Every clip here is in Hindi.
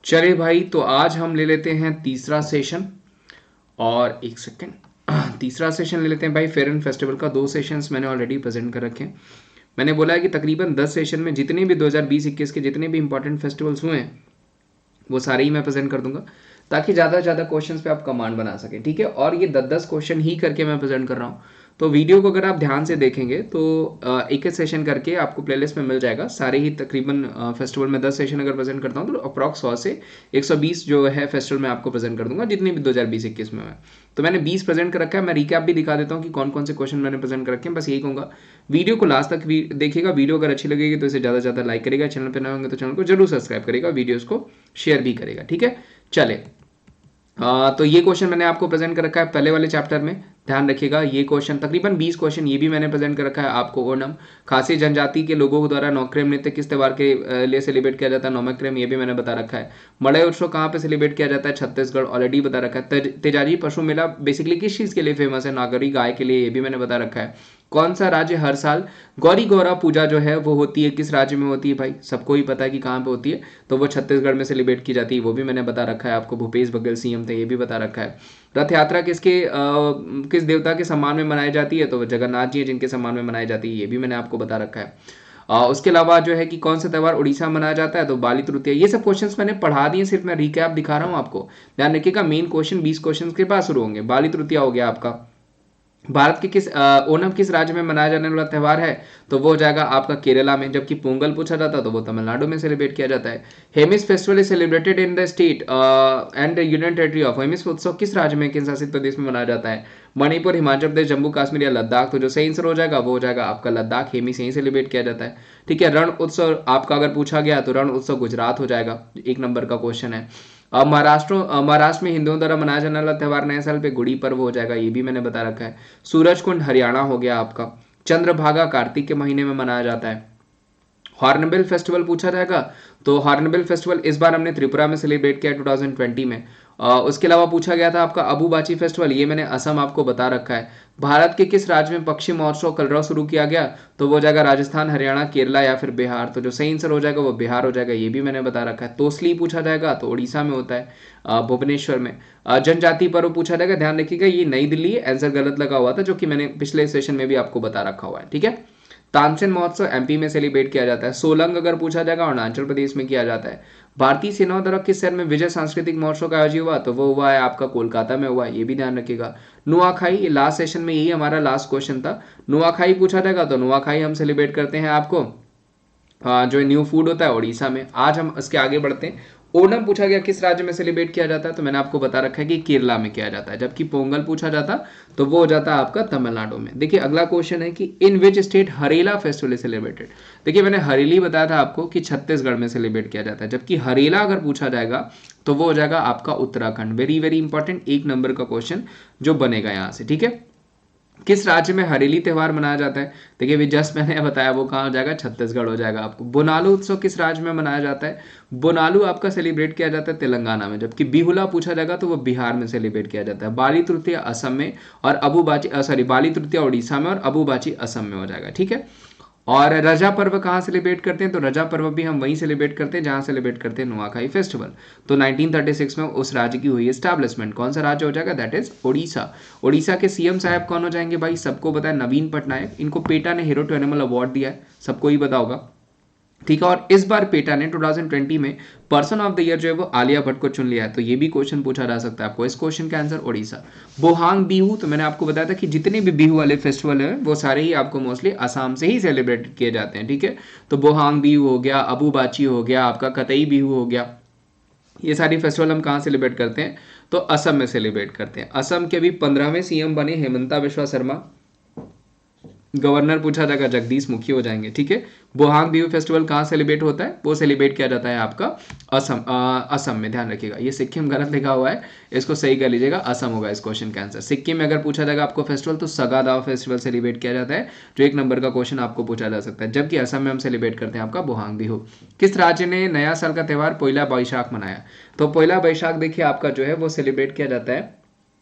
चले भाई, तो आज हम ले लेते हैं तीसरा सेशन। और एक सेकेंड, तीसरा सेशन ले लेते हैं भाई। फेयर एंड फेस्टिवल का 2 सेशंस मैंने ऑलरेडी प्रेजेंट कर रखे हैं। मैंने बोला है कि तकरीबन 10 सेशन में जितने भी 2020-21 के जितने भी इंपॉर्टेंट फेस्टिवल्स हुए हैं वो सारे ही मैं प्रेजेंट कर दूंगा, ताकि ज़्यादा से ज़्यादा क्वेश्चंस पे आप कमांड बना सकें। ठीक है, और ये 10-10 क्वेश्चन ही करके मैं प्रेजेंट कर रहा हूँ। तो वीडियो को अगर आप ध्यान से देखेंगे तो एक एक सेशन करके आपको प्लेलिस्ट में मिल जाएगा सारे ही। तकरीबन फेस्टिवल में 10 सेशन अगर प्रेजेंट करता हूँ तो अप्रॉक्स 100 से 120 जो है फेस्टिवल में आपको प्रेजेंट कर दूंगा, जितनी भी 2020-21 में है। तो मैंने 20 प्रेजेंट कर रखा है। मैं रिकैप भी दिखा देता हूँ कि कौन कौन से क्वेश्चन मैंने प्रेजेंट कर रखे हैं। बस यही कहूँगा, वीडियो को लास्ट तक देखिएगा। वीडियो अगर अच्छी लगेगी तो इसे ज़्यादा से ज़्यादा लाइक करेगा। चैनल पर नए होंगे तो चैनल को जरूर सब्सक्राइब करेगा, वीडियोज़ को शेयर भी करेगा। ठीक है, चले। तो ये क्वेश्चन मैंने आपको प्रेजेंट कर रखा है पहले वाले चैप्टर में। ध्यान रखिएगा, ये क्वेश्चन तकरीबन 20 क्वेश्चन ये भी मैंने प्रेजेंट कर रखा है आपको। ओणम खासी जनजाति के लोगों द्वारा नौक्रेम नृत्य किस त्यौहार के लिए सेलिब्रेट किया जाता है? नौमक्रेम, ये भी मैंने बता रखा है। मड़ई उत्सव कहाँ पे सेलिब्रेट किया जाता है? छत्तीसगढ़, ऑलरेडी बता रखा है। तेजाजी पशु मेला बेसिकली किस चीज़ के लिए फेमस है? नागरी गाय के लिए, ये भी मैंने बता रखा है। कौन सा राज्य हर साल गौरी गौरा पूजा जो है वो होती है? किस राज्य में होती है भाई? सबको ही पता है कि कहाँ पे होती है, तो वो छत्तीसगढ़ में सेलिब्रेट की जाती है, वो भी मैंने बता रखा है आपको। भूपेश बघेल सीएम थे, ये भी बता रखा है। रथ यात्रा किस देवता के सम्मान में मनाई जाती है? तो वो जगन्नाथ जी हैं जिनके सम्मान में मनाई जाती है, ये भी मैंने आपको बता रखा है। उसके अलावा जो है कि कौन सा त्यौहार उड़ीसा में मनाया जाता है? तो बाली तृतीया। ये सब क्वेश्चंस मैंने पढ़ा दिए, सिर्फ मैं रिकैप दिखा रहा हूँ आपको। ध्यान रखिएगा, मेन क्वेश्चन 20 क्वेश्चन के बाद शुरू होंगे। बाली तृतीया हो गया आपका। भारत के ओणम किस राज्य में मनाया जाने वाला त्यौहार है? तो वो हो जाएगा आपका केरला में। जबकि पोंगल पूछा जाता है तो वो तमिलनाडु में सेलिब्रेट किया जाता है। Hemis festival is celebrated in the state and union territory of. Hemis उत्सव किस राज्य में, केंद्र शासित प्रदेश में मनाया जाता है? मणिपुर, हिमाचल प्रदेश, जम्मू कश्मीर या लद्दाख। तो जो सही आंसर हो जाएगा वो हो जाएगा आपका लद्दाख। हेमिस यहीं सेलिब्रेट किया जाता है। ठीक है, रण उत्सव आपका अगर पूछा गया तो रण उत्सव गुजरात हो जाएगा। 1 नंबर का क्वेश्चन है। अब महाराष्ट्र में हिंदुओं द्वारा मनाया जाने वाला त्यौहार नए साल पे गुड़ी पर्व हो जाएगा, ये भी मैंने बता रखा है। सूरज कुंड हरियाणा हो गया आपका। चंद्रभागा कार्तिक के महीने में मनाया जाता है। हॉर्नबिल फेस्टिवल पूछा जाएगा तो हॉर्नबिल फेस्टिवल इस बार हमने त्रिपुरा में सेलिब्रेट किया 2020 में। उसके अलावा पूछा गया था आपका अबुबाची फेस्टिवल, ये मैंने असम आपको बता रखा है। भारत के किस राज्य में पक्षी महोत्सव कलरव शुरू किया गया? तो वो हो जाएगा राजस्थान, हरियाणा, केरला या फिर बिहार। तो जो सही आंसर हो जाएगा वो बिहार हो जाएगा, ये भी मैंने बता रखा है। तोसली पूछा जाएगा तो उड़ीसा में होता है, भुवनेश्वर में। जनजाति पर्व पूछा जाएगा, ध्यान रखिएगा ये नई दिल्ली है। आंसर गलत लगा हुआ था, जो कि मैंने पिछले सेशन में भी आपको बता रखा हुआ है। ठीक है, तानसेन महोत्सव एमपी में सेलिब्रेट किया जाता है। सोलंग अगर पूछा जाएगा अरुणाचल प्रदेश में किया जाता है। भारतीय सेनाओं द्वारा किस शहर में विजय सांस्कृतिक महोत्सव का आयोजन हुआ? तो वो हुआ है आपका कोलकाता में हुआ है, ये भी ध्यान रखिएगा। नुआखाई, ये लास्ट सेशन में यही हमारा लास्ट क्वेश्चन था। नुआखाई पूछा जाएगा तो नुआखाई हम सेलिब्रेट करते हैं आपको जो न्यू फूड होता है उड़ीसा में। आज हम इसके आगे बढ़ते हैं। ओणम पूछा गया किस राज्य में सेलिब्रेट किया जाता है? तो मैंने आपको बता रखा है कि केरला में किया जाता है। जबकि पोंगल पूछा जाता तो वो हो जाता है आपका तमिलनाडु में। देखिए अगला क्वेश्चन है कि in which state Harela festival is celebrated. देखिए मैंने हरेली बताया था आपको कि छत्तीसगढ़ में सेलिब्रेट किया जाता है। जबकि हरेला अगर पूछा जाएगा तो वो हो जाएगा आपका Uttarakhand. Very very important 1 number का क्वेश्चन जो बनेगा यहाँ से। ठीक है, किस राज्य में हरेली त्यौहार मनाया जाता है? देखिए अभी जस्ट मैंने बताया वो कहाँ हो जाएगा, छत्तीसगढ़ हो जाएगा आपको। बोनालू उत्सव किस राज्य में मनाया जाता है? बोनालू आपका सेलिब्रेट किया जाता है तेलंगाना में। जबकि बिहुला पूछा जाएगा तो वो बिहार में सेलिब्रेट किया जाता है। बाली तृतीया असम में और बाली तृतीया उड़ीसा में और अबुबाची असम में हो जाएगा। ठीक है, और रजा पर्व कहाँ सेलिब्रेट करते हैं? तो रजा पर्व भी हम वहीं सेलिब्रेट करते हैं जहाँ सेलिब्रेट करते हैं नुआखाई फेस्टिवल। तो 1936 में उस राज्य की हुई एस्टैब्लिशमेंट। कौन सा राज्य हो जाएगा? That is Orissa. उड़ीसा के सीएम साहब कौन हो जाएंगे भाई? सबको पता है, नवीन पटनायक। इनको पेटा ने हीरो टू एनिमल अवार्ड दिया है, सबको ही पता होगा। ठीक है, और इस बार पेटा ने 2020 में पर्सन ऑफ द ईयर जो है वो आलिया भट्ट को चुन लिया है। तो ये भी क्वेश्चन पूछा जा सकता है आपको। इस क्वेश्चन का आंसर उड़ीसा। बोहांग बिहू, तो मैंने आपको बताया था कि जितने भी बिहू वाले फेस्टिवल है वो सारे ही आपको मोस्टली असम से ही सेलिब्रेट किए जाते हैं। ठीक है, तो बोहांग बिहू हो गया, अबुबाची हो गया, आपका कतई बिहू हो गया, ये सारी फेस्टिवल हम कहाँ सेलिब्रेट करते हैं? तो असम में सेलिब्रेट करते हैं। असम के भी 15वें सीएम बने हेमंता बिश्वा शर्मा। गवर्नर पूछा जाएगा जगदीश मुखी हो जाएंगे। ठीक है, बोहांग बिहू फेस्टिवल कहाँ सेलिब्रेट होता है? वो सेलिब्रेट किया जाता है आपका असम में। ध्यान रखिएगा, ये सिक्किम गलत लिखा हुआ है, इसको सही कर लीजिएगा, असम होगा इस क्वेश्चन का आंसर। सिक्किम में अगर पूछा जाएगा आपको फेस्टिवल तो सगादाव फेस्टिवल सेलिब्रेट किया जाता है, जो 1 नंबर का क्वेश्चन आपको पूछा जा सकता है। जबकि असम में हम सेलिब्रेट करते हैं आपका बोहांग बिहू। किस राज्य ने नया साल का त्यौहार पोइला बैशाख मनाया? तो पोइला बैशाख देखिए आपका जो है वो सेलिब्रेट किया जाता है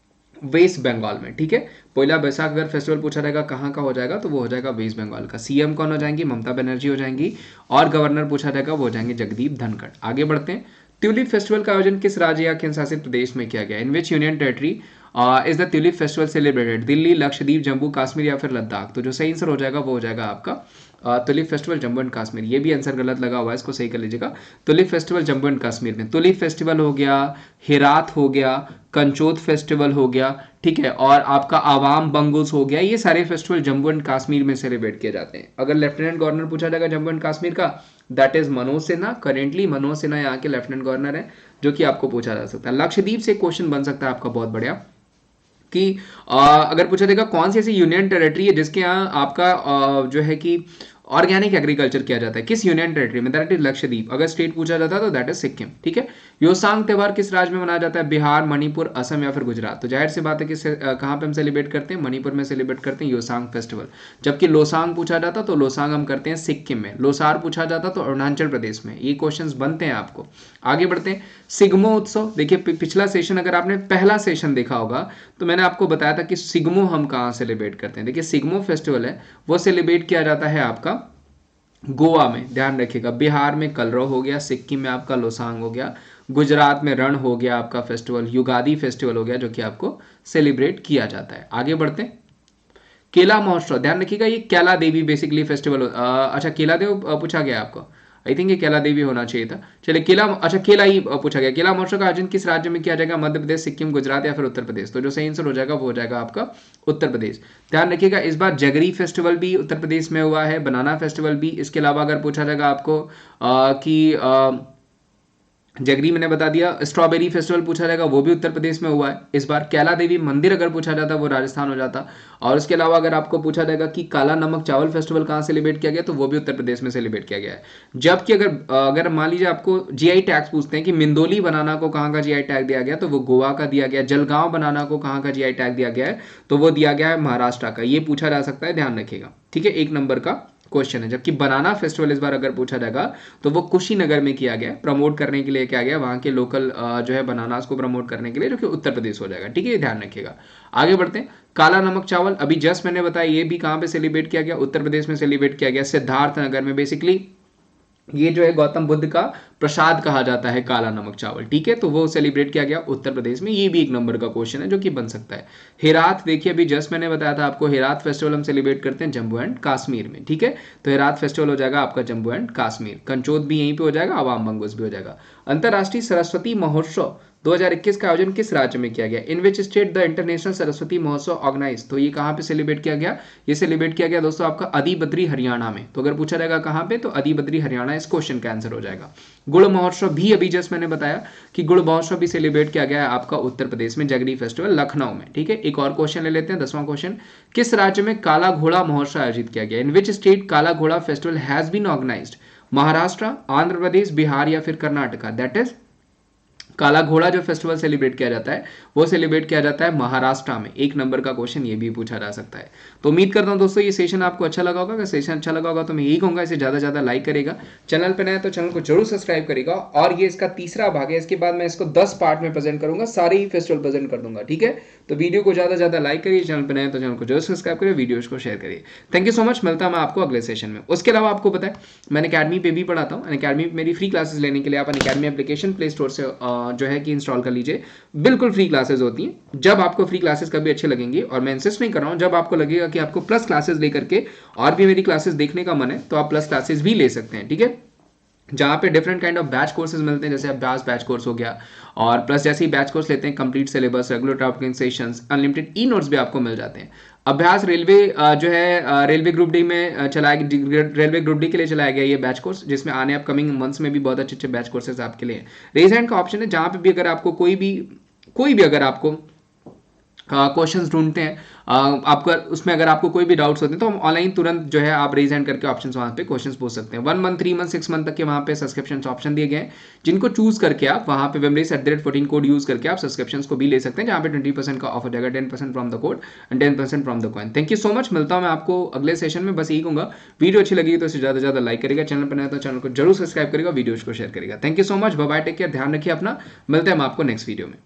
वेस्ट बंगाल में। ठीक है, पोइला बैसाख अगर फेस्टिवल पूछा जाएगा कहाँ का हो जाएगा तो वो हो जाएगा वेस्ट बंगाल का। सीएम कौन हो जाएंगी? ममता बनर्जी हो जाएंगी। और गवर्नर पूछा जाएगा वो हो जाएंगे जगदीप धनखड़। आगे बढ़ते हैं। ट्यूलिप फेस्टिवल का आयोजन किस राज्य या केंद्र शासित प्रदेश में किया गया? In which union territory is the tulip festival celebrated? Delhi, Lakshadweep, Jammu Kashmir या फिर लद्दाख? तो जो सही आंसर हो जाएगा वो हो जाएगा आपका tulip festival Jammu and Kashmir. ये भी आंसर गलत लगा हुआ है, इसको सही कर लीजिएगा। Tulip festival Jammu and Kashmir में। ट्यूलिप फेस्टिवल हो गया, हेरात हो गया, कंचोत फेस्टिवल हो गया, ठीक है, और आपका आवाम बंगुस हो गया, ये सारे फेस्टिवल जम्मू एंड कश्मीर में सेलिब्रेट किए जाते हैं। अगर लेफ्टिनेंट गवर्नर पूछा जाएगा जम्मू एंड कश्मीर का, that is Manoj Sinha. Currently Manoj Sinha यहाँ के लेफ्टिनेंट गवर्नर है, जो कि आपको पूछा जा सकता है। लक्षद्वीप से क्वेश्चन बन सकता है आपका बहुत बढ़िया कि अगर पूछा जाएगा कौन सी ऐसी यूनियन टेरिटरी है जिसके यहाँ आपका जो है कि ऑर्गेनिक एग्रीकल्चर किया जाता है, किस यूनियन टेरिटरी में? That is Lakshadweep. अगर स्टेट पूछा जाता है तो दैट इज सिक्किम, ठीक है। योसांग त्योहार किस राज्य में मनाया जाता है? बिहार, मणिपुर, असम या फिर गुजरात? तो जाहिर सी बात है कि कहाँ पे हम सेलिब्रेट करते हैं? मणिपुर में सेलिब्रेट करते हैं योसांग फेस्टिवल। जबकि लोसांग पूछा जाता तो लोसांग हम करते हैं सिक्किम में। लोसार पूछा जाता तो अरुणाचल प्रदेश में। ये क्वेश्चन बनते हैं आपको। आगे बढ़ते हैं। सिग्मो उत्सव, देखिए पिछला सेशन अगर आपने पहला सेशन देखा होगा तो मैंने आपको बताया था कि सिग्मो हम कहाँ सेलिब्रेट करते हैं। देखिए सिग्मो फेस्टिवल है वो सेलिब्रेट किया जाता है आपका गोवा में, ध्यान रखिएगा। बिहार में कलरव हो गया, सिक्किम में आपका लोसांग हो गया, गुजरात में रण हो गया आपका फेस्टिवल, युगादी फेस्टिवल हो गया जो कि आपको सेलिब्रेट किया जाता है। आगे बढ़ते हैं। केला महोत्सव, ध्यान रखिएगा ये कैला देवी बेसिकली फेस्टिवल। अच्छा केला देव पूछा गया आपको, आई थिंक ये केला देवी होना चाहिए था। चलिए केला, अच्छा केला ही पूछा गया। केला महोत्सव का आयोजन किस राज्य में किया जाएगा? मध्य प्रदेश, सिक्किम, गुजरात या फिर उत्तर प्रदेश? तो जो सही आंसर हो जाएगा वो हो जाएगा आपका उत्तर प्रदेश। ध्यान रखिएगा इस बार जगरी फेस्टिवल भी उत्तर प्रदेश में हुआ है, बनाना फेस्टिवल भी। इसके अलावा अगर पूछा जाएगा आपको कि जगरी मैंने बता दिया, स्ट्रॉबेरी फेस्टिवल पूछा जाएगा वो भी उत्तर प्रदेश में हुआ है इस बार। कैला देवी मंदिर अगर पूछा जाता वो राजस्थान हो जाता। और उसके अलावा अगर आपको पूछा जाएगा कि काला नमक चावल फेस्टिवल कहाँ सेलिब्रेट किया गया तो वो भी उत्तर प्रदेश में सेलिब्रेट किया गया है। जबकि अगर मान लीजिए आपको जीआई टैग्स पूछते हैं कि मिंदोली बनाना को कहाँ का जीआई टैग दिया गया तो वो गोवा का दिया गया। जलगांव बनाना को कहाँ का जीआई टैग दिया गया है तो वो दिया गया है महाराष्ट्र का। ये पूछा जा सकता है, ध्यान रखिएगा, ठीक है, 1 नंबर का क्वेश्चन है। जबकि बनाना फेस्टिवल इस बार अगर पूछा जाएगा तो वो कुशीनगर में किया गया, प्रमोट करने के लिए किया गया, वहां के लोकल जो है बनानास को प्रमोट करने के लिए, जो कि उत्तर प्रदेश हो जाएगा, ठीक है, ध्यान रखिएगा। आगे बढ़ते हैं। काला नमक चावल अभी जस्ट मैंने बताया ये भी कहां पे सेलिब्रेट किया गया? उत्तर प्रदेश में सेलिब्रेट किया गया, सिद्धार्थ नगर में। बेसिकली ये जो है गौतम बुद्ध का प्रसाद कहा जाता है काला नमक चावल, ठीक है, तो वो सेलिब्रेट किया गया उत्तर प्रदेश में। ये भी 1 नंबर का क्वेश्चन है जो कि बन सकता है। हेरात, देखिए अभी जस्ट मैंने बताया था आपको, हेरात फेस्टिवल हम सेलिब्रेट करते हैं जम्मू एंड कश्मीर में, ठीक है, तो हेरात फेस्टिवल हो जाएगा आपका जम्मू एंड कश्मीर। कंचोत भी यहीं पे हो जाएगा, अवाम बंगुस भी हो जाएगा। अंतरराष्ट्रीय सरस्वती महोत्सव 2021 का आयोजन किस राज्य में किया गया? In which state the international Saraswati Mahotsav organize? तो ये कहाँ पे सेलिब्रेट किया गया? ये सेलिब्रेट किया गया दोस्तों आपका अदीबद्री हरियाणा में। तो अगर पूछा जाएगा कहाँ पे तो अदीबद्री हरियाणा इस क्वेश्चन का आंसर हो जाएगा। गुड़ महोत्सव भी अभी जस्ट मैंने बताया कि गुड़ महोत्सव भी सेलिब्रेट किया गया है आपका उत्तर प्रदेश में, जगरी फेस्टिवल लखनऊ में, ठीक है। एक और क्वेश्चन ले लेते हैं, 10वां क्वेश्चन। किस राज्य में काला घोड़ा महोत्सव आयोजित किया गया? In which state Kala Ghoda festival has been organized? Maharashtra, Andhra Pradesh, Bihar या फिर कर्नाटका? दैट इज काला घोड़ा जो फेस्टिवल सेलिब्रेट किया जाता है वो सेलिब्रेट किया जाता है महाराष्ट्र में। 1 नंबर का क्वेश्चन ये भी पूछा जा सकता है। तो उम्मीद करता हूं दोस्तों ये सेशन आपको अच्छा लगा होगा। अगर सेशन अच्छा लगा होगा तो मैं यही कहूंगा इसे ज्यादा से ज्यादा लाइक करेगा, चैनल पर नया तो चैनल को जरूर सब्सक्राइब करेगा। और ये इसका तीसरा भाग है, इसके बाद मैं इसको 10 पार्ट में प्रेजेंट करूंगा, सारे ही फेस्टिवल प्रेजेंट कर दूंगा, ठीक है। तो वीडियो को ज्यादा से ज्यादा लाइक करिए, चैनल पर नया तो चैनल को जरूर सब्सक्राइब करिए, वीडियोज को शेयर करिए। थैंक यू सो मच, मिलता है मैं आपको अगले सेशन में। उसके अलावा आपको पता है मैंने अकेडमी पे भी पढ़ाता हूँ। अकेडमी पे मेरी फ्री क्लासेस लेने के लिए आप अकेडमी एप्लीकेशन प्ले स्टोर से जो है कि इंस्टॉल कर लीजिए। बिल्कुल फ्री क्लासेस होती हैं। जब आपको फ्री क्लासेस कभी अच्छे लगेंगी, और मैं इंसिस्ट नहीं कर रहा हूं, जब आपको लगेगा कि आपको प्लस क्लासेस लेकर के और भी मेरी क्लासेस देखने का मन है तो आप प्लस क्लासेस भी ले सकते हैं, ठीक है, जहाँ पे different kind of batch courses मिलते हैं, जैसे अभ्यास बैच कोर्स हो गया, और प्लस जैसे ही बैच कोर्स लेते हैं complete syllabus, regular topic sessions, unlimited e notes भी आपको मिल जाते हैं। अभ्यास रेलवे जो है रेलवे ग्रुप डी में रेलवे ग्रुप डी के लिए चलाया गया ये बैच कोर्स, जिसमें आने अपकमिंग मंथ्स में भी बहुत अच्छे अच्छे बैच कोर्सेज आपके लिए रेज हैंड का ऑप्शन है, जहाँ पे भी अगर आपको कोई भी अगर आपको क्वेश्चंस ढूंढते हैं आपका, उसमें अगर आपको कोई भी डाउट्स होते हैं तो हम ऑनलाइन तुरंत जो है आप रेज हैंड करके ऑप्शंस वहां पे क्वेश्चंस पूछ सकते हैं। 1 मंथ, 3 मंथ, 6 मंथ तक के वहां पे सब्सक्रिप्शन ऑप्शन दिए गए हैं, जिनको चूज करके आप वहां पे wemrace@14 कोड यूज करके आप सब्सक्रिप्शन को भी ले सकते हैं, जहां पे 20% का ऑफ हो जाएगा, 10% from the code and 10% from the coin. Thank you so much, मिलता हूं मैं आपको अगले सेशन में। बस यही कहूंगा, वीडियो अच्छी लगी तो इसे ज्यादा से ज्यादा लाइक करेगा, चैनल पर नया तो चैनल को जरूर सब्सक्राइब करेगा, वीडियोज को शेयर करेगा। Thank you so much, bye bye, take care, ध्यान रखिए अपना, मिलते हैं हम आपको नेक्स्ट वीडियो में।